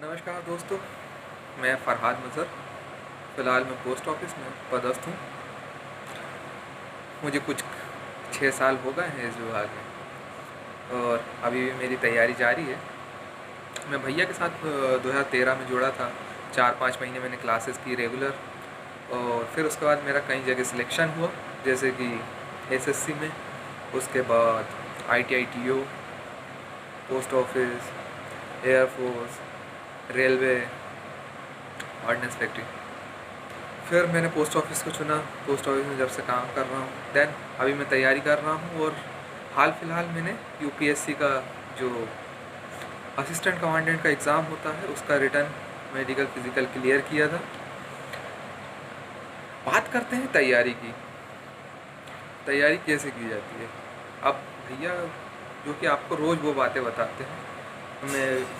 नमस्कार दोस्तों, मैं फ़रहाद मज़हर। फ़िलहाल मैं पोस्ट ऑफिस में पदस्थ हूँ। मुझे कुछ 6 साल हो गए हैं इस विभाग में और अभी भी मेरी तैयारी जारी है। मैं भैया के साथ 2013 में जुड़ा था। 4-5 महीने मैंने क्लासेस की रेगुलर, और फिर उसके बाद मेरा कई जगह सिलेक्शन हुआ, जैसे कि एसएससी में, उसके बाद ITI TO, post office, air force, railway, ordnance factory. फिर मैंने पोस्ट ऑफिस को चुना। पोस्ट ऑफिस में जब से काम कर रहा हूँ, देन अभी मैं तैयारी कर रहा हूँ। और हाल फिलहाल मैंने यूपीएससी का जो असिस्टेंट कमांडेंट का एग्ज़ाम होता है उसका रिटर्न मेडिकल फिज़िकल क्लियर किया था। बात करते हैं तैयारी की। तैयारी कैसे की जाती है। अब भैया जो कि आपको रोज़ वो बातें बताते हैं,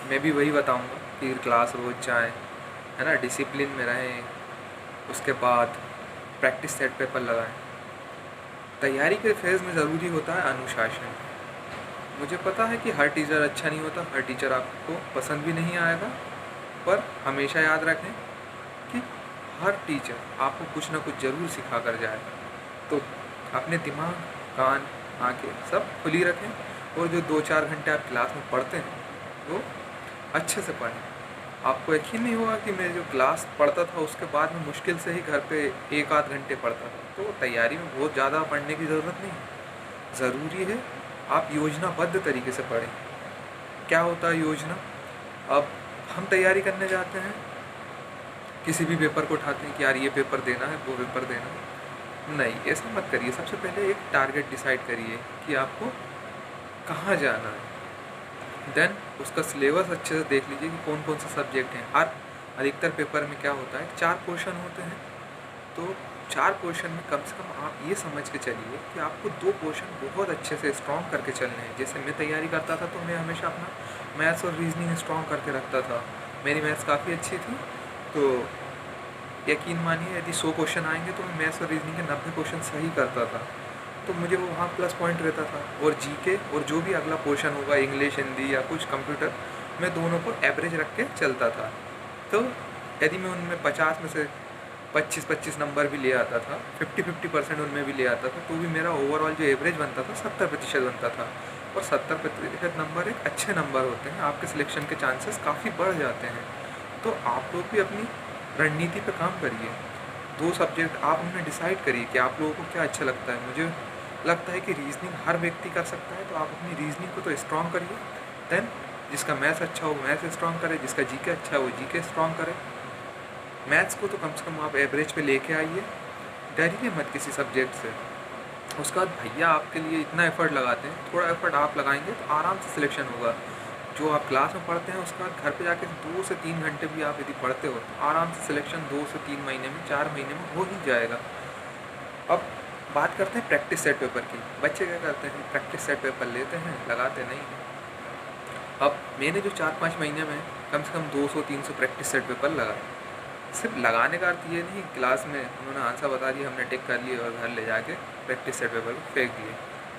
मैं भी वही बताऊँगा कि क्लास रोज़ जाएँ, है ना, डिसिप्लिन में रहें, उसके बाद प्रैक्टिस सेट पेपर लगाएं। तैयारी के फेज़ में ज़रूरी होता है अनुशासन। मुझे पता है कि हर टीचर अच्छा नहीं होता, हर टीचर आपको पसंद भी नहीं आएगा, पर हमेशा याद रखें कि हर टीचर आपको कुछ ना कुछ ज़रूर सिखा कर जाएगा। तो अपने दिमाग, कान, आँखें सब खुली रखें, और जो 2-4 घंटे आप क्लास में पढ़ते हैं वो अच्छे से पढ़ें। आपको यकीन नहीं होगा कि मैं जो क्लास पढ़ता था उसके बाद में मुश्किल से ही घर पे 1 आध घंटे पढ़ता था। तो तैयारी में बहुत ज़्यादा पढ़ने की ज़रूरत नहीं है। ज़रूरी है आप योजनाबद्ध तरीके से पढ़ें। क्या होता है योजना? अब हम तैयारी करने जाते हैं, किसी भी पेपर को उठाते हैं कि यार ये पेपर देना है, वो पेपर देना है। नहीं, ऐसा मत करिए। सबसे पहले एक टारगेट डिसाइड करिए कि आपको कहाँ जाना है। देन उसका सिलेबस अच्छे से देख लीजिए कि कौन कौन से सब्जेक्ट हैं। हर अधिकतर पेपर में क्या होता है, 4 पोर्शन होते हैं। तो 4 पोर्शन में कम से कम आप ये समझ के चलिए कि आपको 2 पोर्शन बहुत अच्छे से स्ट्रॉन्ग करके चलने हैं। जैसे मैं तैयारी करता था तो मैं हमेशा अपना मैथ्स और रीजनिंग स्ट्रॉन्ग करके रखता था। मेरी मैथ्स काफ़ी अच्छी थी, तो यकीन मानिए यदि 100 क्वेश्चन आएंगे तो मैं मैथ्स और रीजनिंग के 90 क्वेश्चन सही करता था। तो मुझे वो वहाँ प्लस पॉइंट रहता था। और जीके और जो भी अगला पोर्शन होगा, इंग्लिश, हिंदी या कुछ कंप्यूटर, मैं दोनों को एवरेज रख के चलता था। तो यदि मैं उनमें 50 में से 25-25 नंबर भी ले आता था, 50-50% उनमें भी ले आता था, तो भी मेरा ओवरऑल जो एवरेज बनता था 70% बनता था। और 70% नंबर एक अच्छे नंबर होते हैं, आपके सिलेक्शन के चांसेस काफ़ी बढ़ जाते हैं। तो आप लोग भी अपनी रणनीति पर काम करिए। 2 सब्जेक्ट आप उनमें डिसाइड करिए कि आप लोगों को क्या अच्छा लगता है। मुझे लगता है कि रीजनिंग हर व्यक्ति कर सकता है, तो आप अपनी रीजनिंग को तो स्ट्रॉन्ग करिए। देन जिसका मैथ्स अच्छा हो मैथ्स स्ट्रॉन्ग करे, जिसका जीके अच्छा है वो जीके स्ट्रॉन्ग करे। मैथ्स को तो कम से कम आप एवरेज पे लेके आइए, डरिए मत किसी सब्जेक्ट से। उसके बाद भैया आपके लिए इतना एफर्ट लगाते हैं, थोड़ा एफर्ट आप लगाएंगे तो आराम से सिलेक्शन होगा। जो आप क्लास में पढ़ते हैं उसके बाद घर पे जाके 2 से 3 घंटे भी आप यदि पढ़ते हो तो आराम से सिलेक्शन 2 से 3 महीने में, 4 महीने में हो ही जाएगा। अब बात करते हैं प्रैक्टिस सेट पेपर की। बच्चे क्या करते हैं, प्रैक्टिस सेट पेपर लेते हैं, लगाते नहीं हैं। अब मैंने जो 4-5 महीने में कम से कम 200-300 प्रैक्टिस सेट पेपर लगाए। सिर्फ लगाने का अर्थ ये नहीं क्लास में उन्होंने आंसर बता दिया, हमने टिक कर लिए और घर ले जाके प्रैक्टिस सेट पेपर को फेंक दिए।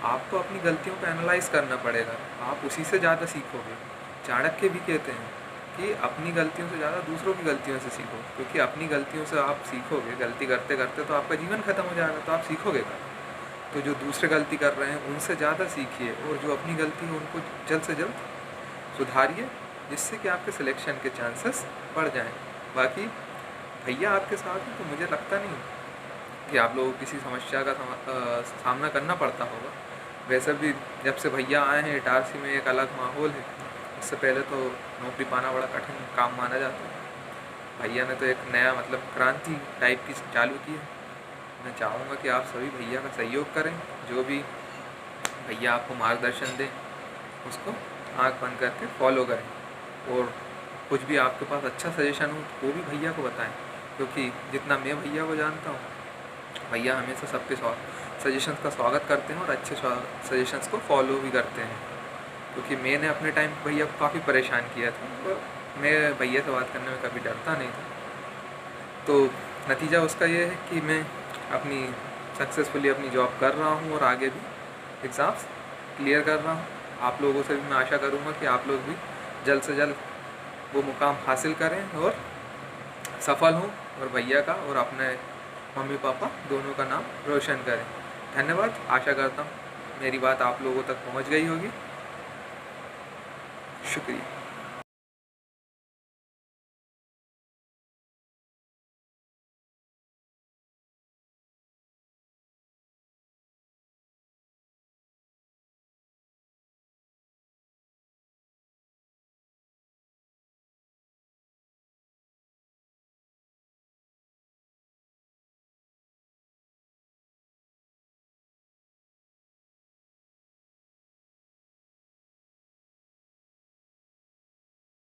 आपको अपनी गलतियों को एनालाइज करना पड़ेगा, आप उसी से ज़्यादा सीखोगे। चाणक्य भी कहते हैं कि अपनी गलतियों से ज़्यादा दूसरों की गलतियों से सीखो, क्योंकि अपनी गलतियों से आप सीखोगे, गलती करते करते तो आपका जीवन ख़त्म हो जाएगा, तो आप सीखोगे क्या। तो जो दूसरे गलती कर रहे हैं उनसे ज़्यादा सीखिए, और जो अपनी गलती है उनको जल्द से जल्द सुधारिए, जिससे कि आपके सिलेक्शन के चांसेस बढ़ जाएँ। बाकी भैया आपके साथ हैं तो मुझे लगता नहीं कि आप लोगों को किसी समस्या का सामना करना पड़ता होगा। वैसे भी जब से भैया आए हैं इटारसी में एक अलग माहौल है। इससे पहले तो नौकरी पाना बड़ा कठिन काम माना जाता है। भैया ने तो एक नया मतलब क्रांति टाइप की चालू की है। मैं चाहूँगा कि आप सभी भैया का सहयोग करें, जो भी भैया आपको मार्गदर्शन दें उसको आँख बंद करके फॉलो करें। और कुछ भी आपके पास अच्छा सजेशन हो तो वो भी भैया को बताएं, क्योंकि जितना मैं भैया को जानता हूँ, भैया हमेशा सबके सजेशंस का स्वागत करते हैं और अच्छे सजेशंस को फॉलो भी करते हैं। क्योंकि मैंने अपने टाइम भैया को काफ़ी परेशान किया था, तो मैं भैया से बात करने में कभी डरता नहीं था। तो नतीजा उसका ये है कि मैं अपनी सक्सेसफुली अपनी जॉब कर रहा हूँ और आगे भी एग्ज़ाम्स क्लियर कर रहा हूँ। आप लोगों से भी मैं आशा करूँगा कि आप लोग भी जल्द से जल्द वो मुकाम हासिल करें और सफल हों, और भैया का और अपने मम्मी पापा दोनों का नाम रोशन करें। धन्यवाद। आशा करता हूँ मेरी बात आप लोगों तक पहुँच गई होगी। शुक्रिया।